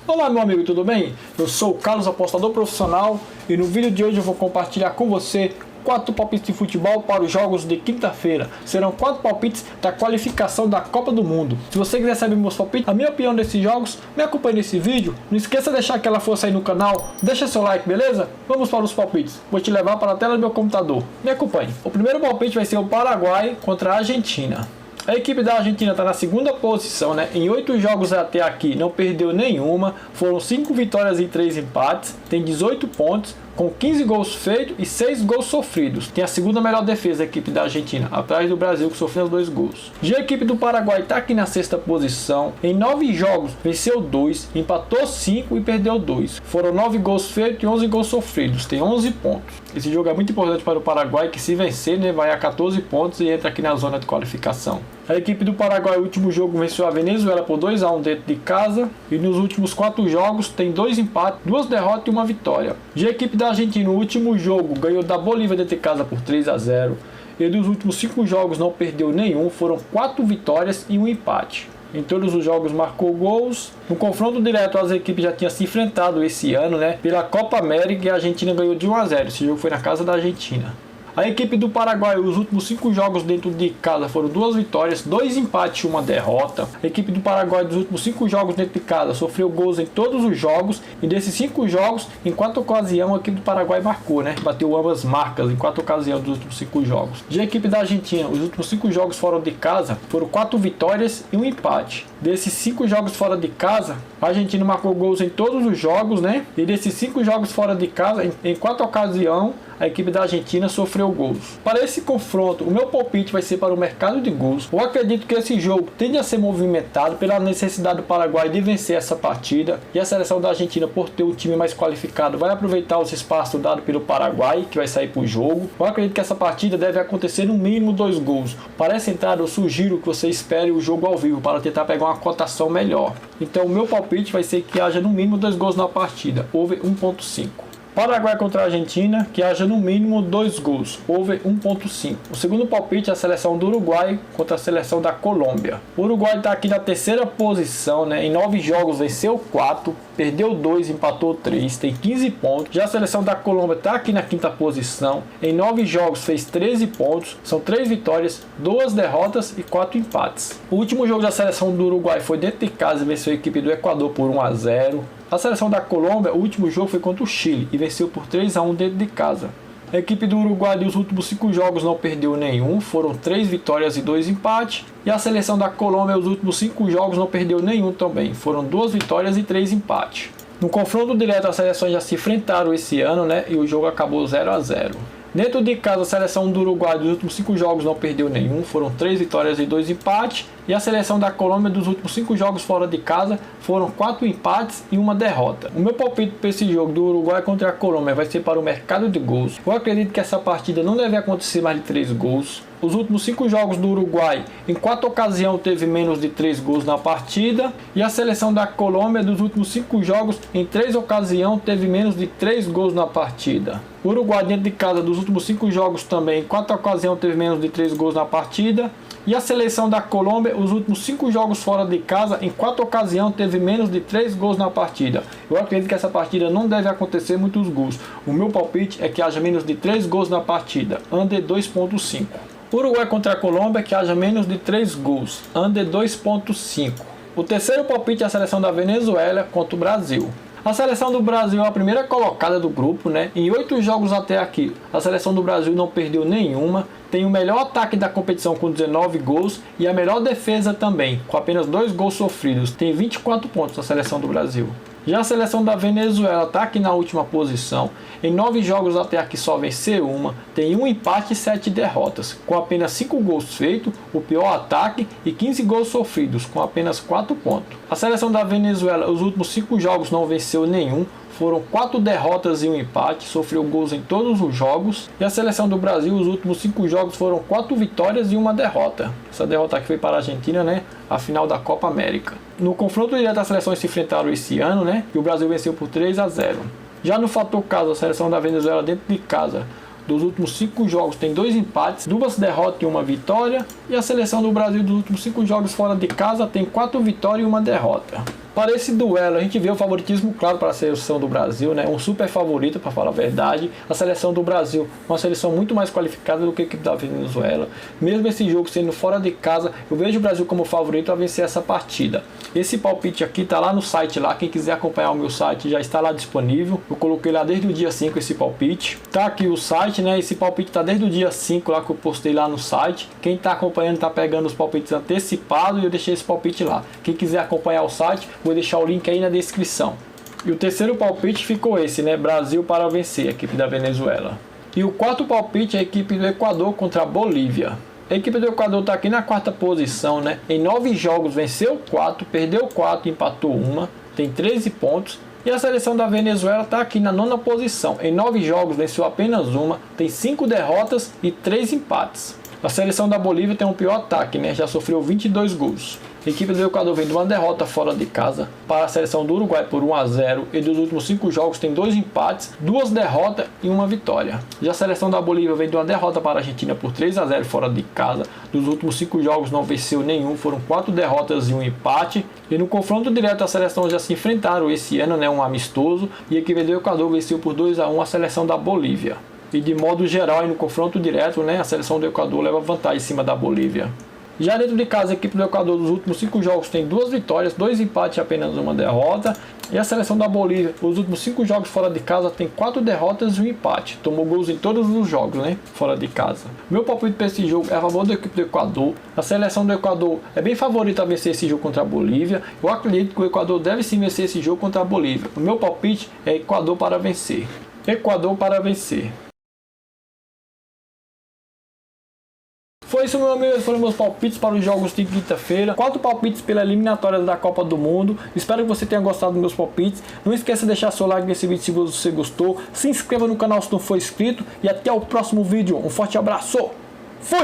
Olá meu amigo, tudo bem? Eu sou o Carlos, apostador profissional, e no vídeo de hoje eu vou compartilhar com você 4 palpites de futebol para os jogos de quinta-feira. Serão 4 palpites da qualificação da Copa do Mundo. Se você quiser saber meus palpites, a minha opinião desses jogos, me acompanhe nesse vídeo. Não esqueça de deixar aquela força aí no canal, deixa seu like, beleza? Vamos para os palpites. Vou te levar para a tela do meu computador. Me acompanhe. O primeiro palpite vai ser o Paraguai contra a Argentina. A equipe da Argentina está na segunda posição, né? Em 8 jogos até aqui não perdeu nenhuma, foram 5 vitórias e 3 empates, tem 18 pontos, com 15 gols feitos e 6 gols sofridos. Tem a segunda melhor defesa da equipe da Argentina, atrás do Brasil, que sofreu 2 gols. Já a equipe do Paraguai está aqui na sexta posição. Em 9 jogos, venceu 2, empatou 5 e perdeu 2. Foram 9 gols feitos e 11 gols sofridos. Tem 11 pontos. Esse jogo é muito importante para o Paraguai, que se vencer, né, vai a 14 pontos e entra aqui na zona de qualificação. A equipe do Paraguai, no último jogo, venceu a Venezuela por 2-1 dentro de casa. E nos últimos 4 jogos, tem 2 empates, 2 derrotas e 1 vitória. Já a equipe da Argentina, no último jogo, ganhou da Bolívia dentro de casa por 3-0. E dos últimos 5 jogos não perdeu nenhum, foram 4 vitórias e 1 empate. Em todos os jogos marcou gols. No confronto direto, as equipes já tinham se enfrentado esse ano, né, pela Copa América, e a Argentina ganhou de 1-0. Esse jogo foi na casa da Argentina. A equipe do Paraguai, os últimos 5 jogos dentro de casa foram 2 vitórias, 2 empates e 1 derrota. A equipe do Paraguai, dos últimos 5 jogos dentro de casa, sofreu gols em todos os jogos. E desses 5 jogos, em 4 ocasiões, a equipe do Paraguai marcou, né? Bateu ambas marcas em 4 ocasiões dos últimos 5 jogos. Já a equipe da Argentina, os últimos 5 jogos fora de casa, foram 4 vitórias e 1 empate. Desses 5 jogos fora de casa, a Argentina marcou gols em todos os jogos, né? E desses 5 jogos fora de casa, em 4 ocasiões, a equipe da Argentina sofreu gols. Para esse confronto, o meu palpite vai ser para o mercado de gols. Eu acredito que esse jogo tende a ser movimentado pela necessidade do Paraguai de vencer essa partida, e a seleção da Argentina, por ter o time mais qualificado, vai aproveitar os espaços dados pelo Paraguai, que vai sair para o jogo. Eu acredito que essa partida deve acontecer no mínimo 2 gols. Para essa entrada, eu sugiro que você espere o jogo ao vivo para tentar pegar uma cotação melhor. Então o meu palpite vai ser que haja no mínimo 2 gols na partida, over 1.5. Paraguai contra a Argentina, que haja no mínimo 2 gols, over 1.5. O segundo palpite é a seleção do Uruguai contra a seleção da Colômbia. O Uruguai está aqui na terceira posição, né? Em 9 jogos venceu 4, perdeu 2, empatou 3, tem 15 pontos. Já a seleção da Colômbia está aqui na quinta posição. Em 9 jogos fez 13 pontos, são 3 vitórias, 2 derrotas e 4 empates. O último jogo da seleção do Uruguai foi dentro de casa e venceu a equipe do Equador por 1-0. A seleção da Colômbia, o último jogo foi contra o Chile e venceu por 3-1 dentro de casa. A equipe do Uruguai, dos últimos 5 jogos, não perdeu nenhum, foram 3 vitórias e 2 empates. E a seleção da Colômbia, os últimos 5 jogos, não perdeu nenhum também, foram 2 vitórias e 3 empates. No confronto direto, as seleções já se enfrentaram esse ano, né, e o jogo acabou 0-0. Dentro de casa, a seleção do Uruguai, dos últimos 5 jogos, não perdeu nenhum, foram 3 vitórias e 2 empates. E a seleção da Colômbia, dos últimos 5 jogos fora de casa, foram 4 empates e 1 derrota. O meu palpite para esse jogo do Uruguai contra a Colômbia vai ser para o mercado de gols. Eu acredito que essa partida não deve acontecer mais de 3 gols. Os últimos 5 jogos do Uruguai, em 4 ocasiões, teve menos de 3 gols na partida. E a seleção da Colômbia, dos últimos 5 jogos, em 3 ocasiões, teve menos de 3 gols na partida. O Uruguai, dentro de casa, dos últimos 5 jogos também, em 4 ocasiões, teve menos de 3 gols na partida. E a seleção da Colômbia, os últimos 5 jogos fora de casa, em 4 ocasiões, teve menos de 3 gols na partida. Eu acredito que essa partida não deve acontecer muitos gols. O meu palpite é que haja menos de 3 gols na partida, under 2.5. Uruguai contra a Colômbia, que haja menos de 3 gols, under 2.5. O terceiro palpite é a seleção da Venezuela contra o Brasil. A seleção do Brasil é a primeira colocada do grupo, né? Em 8 jogos até aqui, a seleção do Brasil não perdeu nenhuma. Tem o melhor ataque da competição com 19 gols e a melhor defesa também, com apenas 2 gols sofridos. Tem 24 pontos a seleção do Brasil. Já a seleção da Venezuela está aqui na última posição. Em 9 jogos até aqui só venceu uma, tem 1 empate e 7 derrotas, com apenas 5 gols feitos, o pior ataque, e 15 gols sofridos, com apenas 4 pontos. A seleção da Venezuela, os últimos 5 jogos não venceu nenhum, foram 4 derrotas e 1 empate, sofreu gols em todos os jogos. E a seleção do Brasil, os últimos 5 jogos foram 4 vitórias e 1 derrota. Essa derrota aqui foi para a Argentina, né? A final da Copa América. No confronto direto, as seleções se enfrentaram esse ano, né? E o Brasil venceu por 3-0. Já no fator casa, a seleção da Venezuela dentro de casa, dos últimos 5 jogos tem 2 empates, 2 derrotas e 1 vitória. E a seleção do Brasil dos últimos 5 jogos fora de casa tem 4 vitórias e 1 derrota. Para esse duelo, a gente vê o favoritismo claro para a seleção do Brasil, né? Um super favorito, para falar a verdade. A seleção do Brasil, uma seleção muito mais qualificada do que a equipe da Venezuela. Mesmo esse jogo sendo fora de casa, eu vejo o Brasil como favorito a vencer essa partida. Esse palpite aqui tá lá no site lá, quem quiser acompanhar o meu site já está lá disponível. Eu coloquei lá desde o dia 5 esse palpite. Tá aqui o site, né? Esse palpite tá desde o dia 5 lá que eu postei lá no site. Quem tá acompanhando tá pegando os palpites antecipados e eu deixei esse palpite lá. Quem quiser acompanhar o site, vou deixar o link aí na descrição. E o terceiro palpite ficou esse, né? Brasil para vencer, a equipe da Venezuela. E o quarto palpite é a equipe do Equador contra a Bolívia. A equipe do Equador está aqui na quarta posição, né? Em 9 jogos venceu 4, perdeu 4, empatou 1, tem 13 pontos. E a seleção da Venezuela está aqui na 9ª posição. Em 9 jogos venceu apenas 1, tem 5 derrotas e 3 empates. A seleção da Bolívia tem um pior ataque, né? Já sofreu 22 gols. A equipe do Equador vem de uma derrota fora de casa para a seleção do Uruguai por 1-0 e dos últimos 5 jogos tem 2 empates, 2 derrotas e 1 vitória. Já a seleção da Bolívia vem de uma derrota para a Argentina por 3-0 fora de casa. Dos últimos 5 jogos não venceu nenhum, foram 4 derrotas e 1 empate. E no confronto direto a seleção já se enfrentaram esse ano, né, um amistoso, e a equipe do Equador venceu por 2-1 a seleção da Bolívia. E de modo geral, no confronto direto, né, a seleção do Equador leva vantagem em cima da Bolívia. Já dentro de casa, a equipe do Equador dos últimos 5 jogos tem 2 vitórias, 2 empates e apenas 1 derrota. E a seleção da Bolívia, os últimos 5 jogos fora de casa, tem 4 derrotas e 1 empate. Tomou gols em todos os jogos, né, fora de casa. Meu palpite para esse jogo é a favor da equipe do Equador. A seleção do Equador é bem favorita a vencer esse jogo contra a Bolívia. Eu acredito que o Equador deve sim vencer esse jogo contra a Bolívia. O meu palpite é Equador para vencer. Equador para vencer. Foi isso, meu amigo, foram meus palpites para os jogos de quinta-feira. 4 palpites pela eliminatória da Copa do Mundo. Espero que você tenha gostado dos meus palpites. Não esqueça de deixar seu like nesse vídeo se você gostou. Se inscreva no canal se não for inscrito. E até o próximo vídeo. Um forte abraço. Fui!